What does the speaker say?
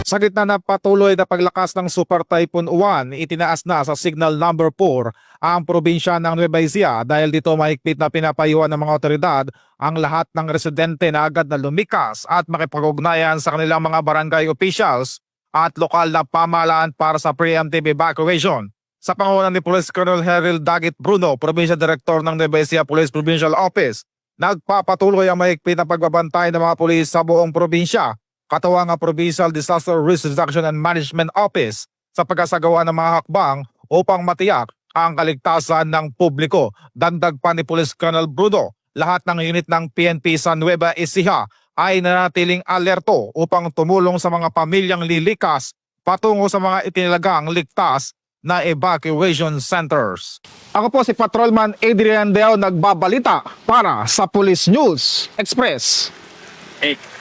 Sa gitna na patuloy na paglakas ng Super Typhoon Uwan, itinaas na sa signal number 4 ang probinsya ng Nueva Ecija dahil dito mahigpit na pinapayuhan ng mga otoridad ang lahat ng residente na agad na lumikas at makipag-ugnayan sa kanilang mga barangay officials at lokal na pamahalaan para sa preemptive evacuation. Sa pangunan ni Police Colonel Heril Dagit Bruno, Provincial Director ng Nueva Ecija Police Provincial Office, nagpapatuloy ang mahigpit na pagbabantay ng mga pulis sa buong probinsya, katuwang ang Provincial Disaster Risk Reduction and Management Office sa pagkasagawa ng mga hakbang upang matiyak ang kaligtasan ng publiko. Dagdag pa ni Police Colonel Bruno, lahat ng unit ng PNP sa Nueva Ecija ay nanatiling alerto upang tumulong sa mga pamilyang lilikas patungo sa mga itinilagang ligtas na evacuation centers. Ako po si Patrolman Adrian Deo, nagbabalita para sa Police News Express. Hey.